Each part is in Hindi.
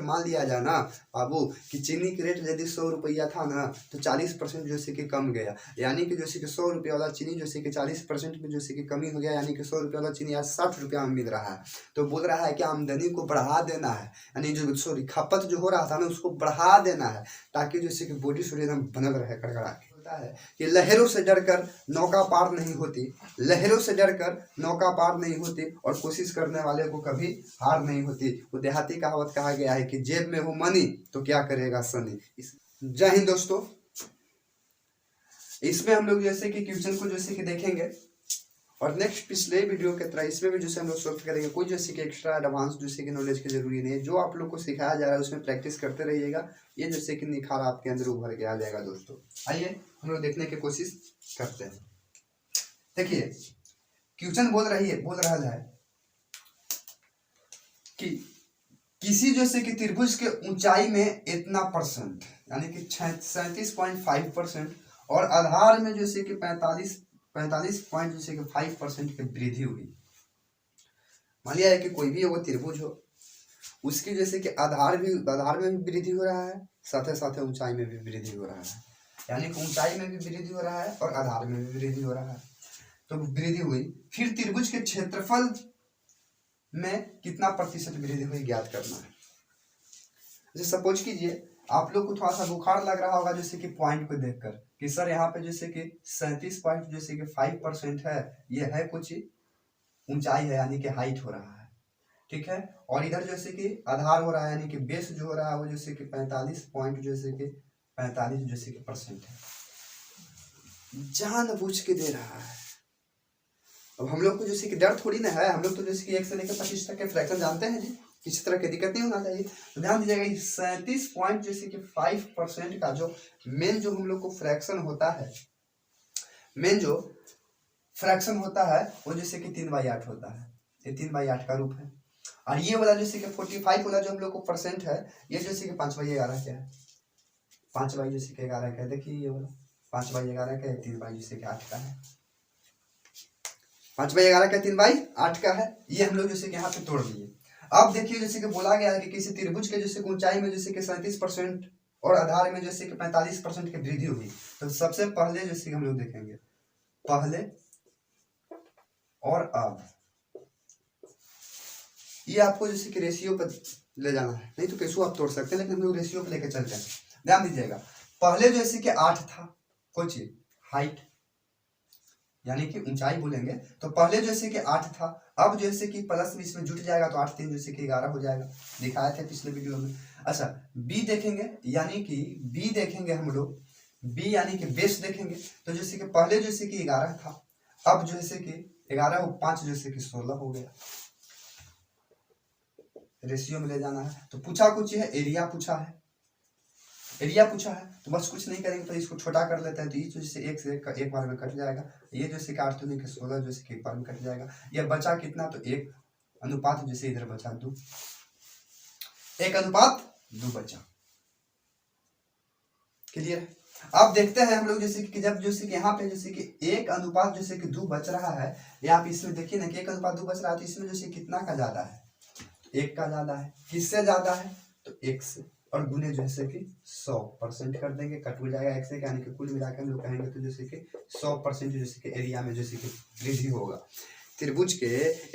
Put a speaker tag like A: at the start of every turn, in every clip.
A: मान लिया जाए ना बाबू कि चीनी की रेट यदि 100 रुपया था ना तो 40% जैसे कि कम गया, यानी कि जैसे कि 100 रुपये वाला चीनी जैसे कि 40% में जैसे कि कमी हो गया, यानी कि 100 रुपये वाला चीनी आज 60 रुपया में मिल रहा है। तो बोल रहा है कि आमदनी को बढ़ा देना है, यानी जो सॉरी खपत जो हो रहा था ना उसको बढ़ा देना है, ताकि जैसे कि बॉडी सूर्य एकदम बनल रहे कड़कड़ा के। होता है कि लहरों से डरकर नौका पार नहीं होती, लहरों से डरकर नौका पार नहीं होती, और कोशिश करने वाले को कभी हार नहीं होती। वो देहाती कहावत कहा गया है कि जेब में हो मनी तो क्या करेगा सनी। जय हिंद दोस्तों। इसमें हम लोग जैसे कि क्वेश्चन को जैसे कि देखेंगे, और नेक्स्ट पिछले वीडियो की तरह इसमें भी जैसे हम लोग सॉल्व करेंगे। कोई जैसे कि एक्स्ट्रा एडवांस जैसे कि नॉलेज की जरूरी नहीं है, जो आप लोग को सिखाया जा रहा है उसमें प्रैक्टिस करते रहिएगा, ये जैसे कि निखार आपके अंदर उभर के आ जाएगा। दोस्तों आइए हम लोग देखने की कोशिश करते हैं। देखिए क्वेश्चन बोल रहा है कि किसी जैसे कि त्रिभुज के ऊंचाई में इतना परसेंट, यानी कि 37.5% और आधार में जैसे कि 45.5% की वृद्धि हुई। मान लिया है कि कोई भी वो त्रिभुज हो, उसकी जैसे कि आधार में भी वृद्धि हो रहा है, साथ ही ऊंचाई में भी वृद्धि हो रहा है, यानी कि ऊंचाई में भी वृद्धि हो रहा है और आधार में भी वृद्धि हो रहा है। तो वृद्धि हुई, फिर त्रिभुज के क्षेत्रफल में कितना प्रतिशत वृद्धि हुई ज्ञात करना है। जैसे सपोज कीजिए आप लोग को थोड़ा सा बुखार लग रहा होगा जैसे कि पॉइंट को देखकर कि सर यहाँ पे जैसे कि 37.5% है, ये है कुछ ऊंचाई है, यानी कि हाइट हो रहा है, ठीक है। और इधर जैसे कि आधार हो रहा है, यानी कि बेस जो हो रहा है वो जैसे कि 45 जैसे कि परसेंट है, जानबूझ के दे रहा है। अब हम लोग को जैसे कि डर थोड़ी ना है, हम लोग तो जैसे कि 1 से लेकर 25 तक के फ्रैक्शन जानते हैं जी, किसी तरह की दिक्कत नहीं होना चाहिए। तो ध्यान दीजिएगा 37.5% का जो मेन जो हम लोग को फ्रैक्शन होता है, मेन जो फ्रैक्शन होता है वो जैसे कि 3/8 होता है, ये 3/8 का रूप है। और ये वाला जैसे कि 45 वाला जो हम लोग को परसेंट है, ये जैसे कि 5/11 क्या है, 5 जैसे कि 11 का है। देखिए ये वाला 5/11 का है, 3 जैसे कि 8 का है, 5/11 का 3/8 का है। ये हम लोग जैसे कि यहाँ पे तोड़ दिए। अब देखिए जैसे कि बोला गया है कि किसी त्रिभुज के जैसे कि ऊंचाई में जैसे कि 37% और आधार में जैसे कि 45% की वृद्धि हुई। तो सबसे पहले जैसे कि हम लोग देखेंगे पहले और अब, ये आपको जैसे कि रेशियो पर ले जाना है, नहीं तो कैसे आप तोड़ सकते हैं, लेकिन हम लोग रेशियो पर लेकर चलते हैं। ध्यान दीजिएगा पहले जैसे कि 8 था, कोई चीज हाइट यानी कि ऊंचाई बोलेंगे, तो पहले जैसे कि 8 था, अब जैसे कि प्लस में इसमें जुट जाएगा तो 8 3 जैसे कि 11 हो जाएगा, दिखाया था पिछले वीडियो में। अच्छा बी देखेंगे, यानी कि बी देखेंगे हम लोग, बी यानी कि बेस देखेंगे, तो जैसे कि पहले जैसे कि 11 था, अब जैसे कि 11 और 5 जैसे कि 16 हो गया, रेशियो में ले जाना है। तो पूछा कुछ है, एरिया पूछा है, एरिया पूछा है, तो बस कुछ नहीं करेंगे, तो इसको छोटा कर लेते हैं, तो ये जैसे एक बार में कट जाएगा, ये जैसे कि 8 दूनी 16 जैसे कि एक बार में कट जाएगा। ये बचा कितना, तो 1 अनुपात जैसे इधर बचा 2, 1 अनुपात 2 बचा। क्लियर है। अब देखते हैं हम लोग जैसे कि जब जैसे कि यहाँ पे जैसे कि 1 अनुपात जैसे कि 2 बच रहा है, या आप इसमें देखिए ना कि 1 अनुपात 2 बच रहा है, तो इसमें जैसे कितना का ज्यादा है, 1 का ज्यादा है। किससे ज्यादा है, तो 1 से, और गुने जैसे कि 100% कर देंगे, कट हो जाएगा 1 से, यानी कि कुल मिलाकर हम लोग कहेंगे तो जैसे कि 100% जैसे कि एरिया में जैसे कि वृद्धि होगा, त्रिभुज के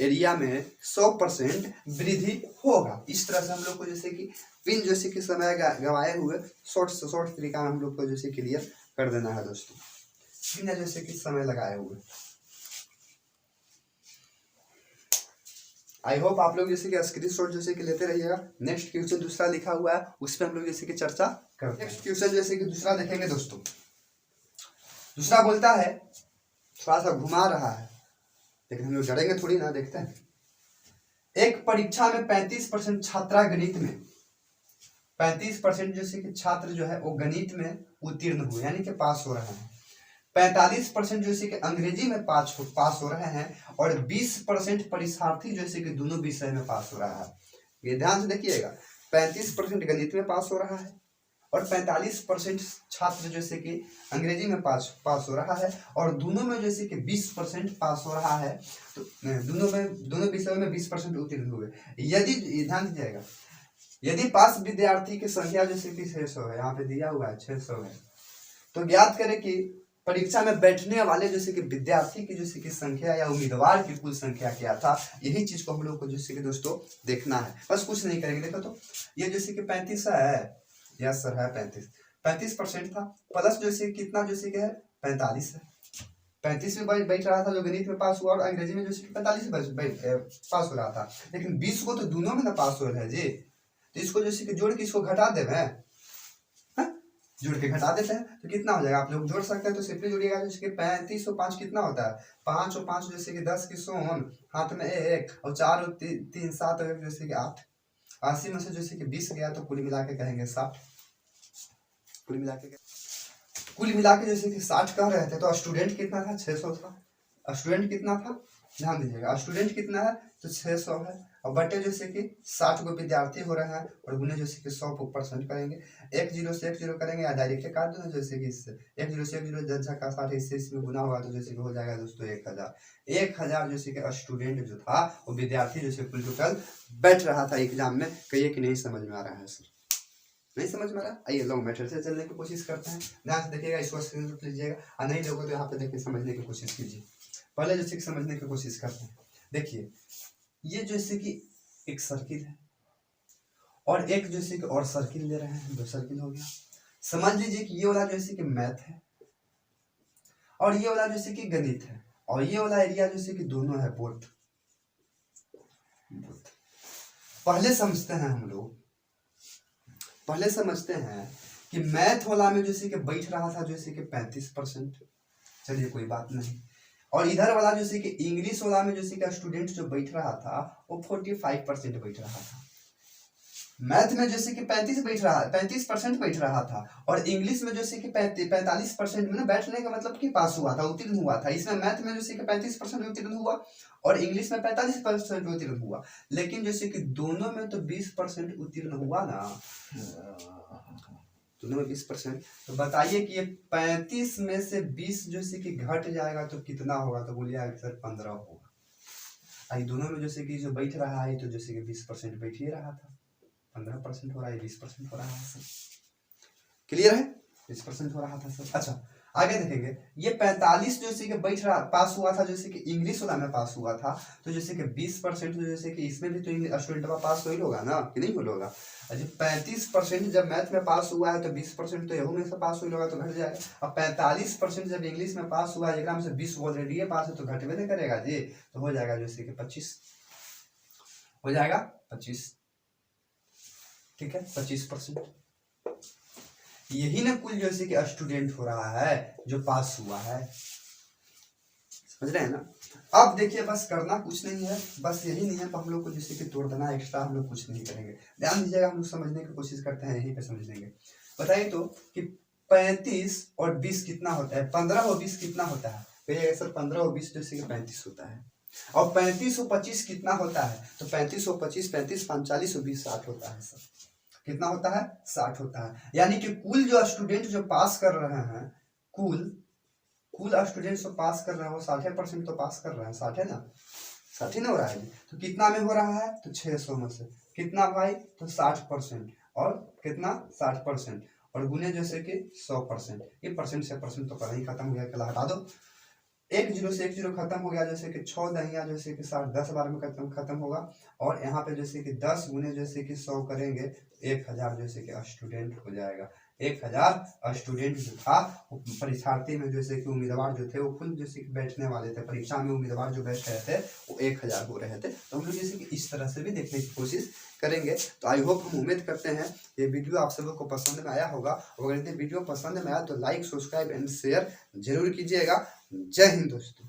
A: एरिया में 100% वृद्धि होगा। इस तरह से हम लोग को जैसे कि बिन जैसे कि समय गवाए हुए शॉर्ट तरीका में हम लोग को जैसे क्लियर कर देना है दोस्तों, बिना जैसे कि समय लगाए हुए। आई होप आप लोग जैसे कि स्क्रीनशॉट जैसे कि लेते रहिएगा। नेक्स्ट क्वेश्चन दूसरा लिखा हुआ है, उस पर हम लोग जैसे कि चर्चा करते हैं। नेक्स्ट क्वेश्चन जैसे कि दूसरा देखेंगे दोस्तों। दूसरा बोलता है, थोड़ा सा घुमा रहा है, लेकिन हम लोग डरेंगे थोड़ी ना, देखते हैं। एक परीक्षा में 35% छात्रा गणित में 35% जैसे कि छात्र जो है वो गणित में उत्तीर्ण हुए, यानी कि पास हो रहे हैं। 45% जैसे कि अंग्रेजी में पास हो रहे हैं, और 20% परीक्षार्थी जैसे कि दोनों विषय में पास हो रहा है। ये ध्यान से देखिएगा, 35% गणित में पास हो रहा है, और 45% छात्र जैसे कि अंग्रेजी में पास हो रहा है, और दोनों में जैसे कि 20% पास हो रहा है। तो दोनों विषयों में 20% उत्तीर्ण हुए। यदि ध्यान दीजिएगा, यदि पास विद्यार्थी की संख्या जैसे कि 600 है, यहाँ पे दिया हुआ है 600 है, तो ज्ञात करें कि परीक्षा में बैठने वाले जैसे कि विद्यार्थी की जैसे कि संख्या या उम्मीदवार की कुल संख्या क्या था। यही चीज को हम लोग को जैसे कि दोस्तों देखना है, बस कुछ नहीं करेंगे। देखो तो ये जैसे कि 35 है, यस सर है 35% था, प्लस जैसे कितना जैसे कि है 45 है। 35 में बैठ रहा था जो गणित में पास हुआ, और अंग्रेजी में जैसे कि 45 पास हो रहा था, लेकिन 20 को तो दोनों में ना पास हो रहा है जी। तो इसको जैसे कि जोड़ के इसको घटा देवे, जोड़ के घटा देते हैं तो कितना हो जाएगा, आप लोग जोड़ सकते हैं तो सिंपली जोड़िएगा। जैसे कि 35 और 5 कितना होता है, 5 और 5 जैसे कि 10 की सोन, हाथ में 1 और 4 और 3 7 और 1 जैसे कि 8। 80 में से जैसे कि 20 गया तो कुल मिला के कहेंगे 60। कुल मिला के जैसे कि 60 कह रहे थे, तो स्टूडेंट कितना था 600 था। स्टूडेंट कितना था, ध्यान दीजिएगा, स्टूडेंट कितना है तो 600 है, और बटे जैसे कि 60 को विद्यार्थी हो रहे हैं, और गुने जैसे कि 100% करेंगे। 1 0 से 1 0 करेंगे या डायरेक्ट काट दो जैसे कि इससे 1 0 से 1 0 जनसंख्या का 60 इससे इसमें गुना होगा तो जैसे कि हो जाएगा दोस्तों 1000 जैसे कि स्टूडेंट जो था वो विद्यार्थी जैसे कुल टोटल बैठ रहा था एग्जाम में। कहिए कि नहीं समझ में आ रहा है सर, नहीं समझ में आ रहा। आइए लॉन्ग मेथड से चलने की कोशिश करते हैं, ध्यान से देखिएगा, इसको स्क्रीनशॉट लीजिएगा, और नहीं लोगे तो यहाँ पे देखिए समझने की कोशिश कीजिए। पहले जैसे कि समझने की कोशिश करते हैं। देखिए ये जैसे कि एक सर्किल है, और एक जैसे कि और सर्किल ले रहे हैं, 2 सर्किल हो गया। समझ लीजिए कि ये वाला जैसे कि मैथ है, और ये वाला जैसे कि गणित है, और ये वाला एरिया जैसे कि दोनों है बोथ। पहले समझते हैं हम लोग, पहले समझते हैं कि मैथ वाला में जैसे कि बैठ रहा था जैसे कि 35%, चलिए कोई बात नहीं। और इधर वाला जैसे कि इंग्लिश वाला में जैसे कि स्टूडेंट जो बैठ रहा था वो 45% बैठ रहा था। मैथ में जैसे कि 35% बैठ रहा था, और इंग्लिश में जैसे कि 45% में ना बैठने का मतलब कि पास हुआ था, उत्तीर्ण हुआ था। इसमें मैथ में जैसे कि 35% उत्तीर्ण हुआ, और इंग्लिश में 45% उत्तीर्ण हुआ, लेकिन जैसे कि दोनों में तो 20% उत्तीर्ण हुआ ना, दोनों में 20%। तो बताइए कि ये 35 में से 20 जैसे कि घट जाएगा तो कितना होगा, तो बोलिए सर 15 होगा। आई दोनों में जैसे कि जो बैठ रहा है तो जैसे कि 20% बैठ ही रहा था, 15% हो रहा है, 20% हो रहा है सर, क्लियर है, 20% हो रहा था सर। अच्छा आगे देखेंगे, ये 45 जैसे कि बैठ रहा पास हुआ था जैसे कि इंग्लिश वाला में पास हुआ था, तो जैसे कि 20% तो जैसे कि इसमें भी तो स्टूडेंट का पास हो ही होगा ना, कि नहीं होगा। अच्छा 35% जब मैथ में पास हुआ है तो 20% तो यहू में से पास हो होगा तो घट जाएगा। अब 45% जब इंग्लिश में पास हुआ है, एक में से 20 ऑलरेडी पास है तो घटवे नहीं करेगा जी, तो हो जाएगा जैसे कि 25 हो जाएगा, 25 ठीक है, 25%। यही ना कुल जैसे कि स्टूडेंट हो रहा है जो पास हुआ है, समझ रहे हैं ना। अब देखिए बस करना कुछ नहीं है, बस यही नहीं है तो हम लोग को जैसे कि तोड़ देना, एक्स्ट्रा हम लोग कुछ नहीं करेंगे। ध्यान दीजिएगा, हम लोग समझने की कोशिश करते हैं, यहीं पे समझ लेंगे। बताइए तो कि 35 और 20 कितना होता है, 15 और 20 कितना होता है, कहिएगा सर 15 और 20 जैसे कि 35 होता है। और 35 और 25 कितना होता है, तो 35 और 25 35 45 और 20 60 होता है सर, कितना होता है 60 होता है। यानी कि कुल जो स्टूडेंट जो पास कर रहे हैं, कुल स्टूडेंट जो पास कर रहे हैं वो 60% तो पास कर रहे हैं, 60 है ना, 60 ना हो रहा है। तो कितना में हो रहा है, तो 600 में से कितना भाई, तो 60%, और कितना 60%, और गुने जैसे कि 100%। ये परसेंट से परसेंट तो कहीं खत्म हो गया, कल हटा दो। 1 0 से 1 0 खत्म हो गया, जैसे कि 6 दहिया जैसे कि 60 10 बार में खत्म होगा, और यहाँ पे जैसे कि 10 गुने जैसे कि 100 करेंगे 1000 जैसे कि स्टूडेंट हो जाएगा। 1000 स्टूडेंट जो था परीक्षार्थी में जैसे कि उम्मीदवार जो थे वो खुद जैसे कि बैठने वाले थे परीक्षा में, उम्मीदवार जो बैठ रहे थे वो 1000 हो रहे थे। तो हम लोग जैसे कि इस तरह से भी देखने की कोशिश करेंगे। तो आई होप, हम उम्मीद करते हैं ये वीडियो आप सब लोग को पसंद में आया होगा। अगर ये वीडियो पसंद में आया तो लाइक सब्सक्राइब एंड शेयर जरूर कीजिएगा। जय हिंद दोस्तों।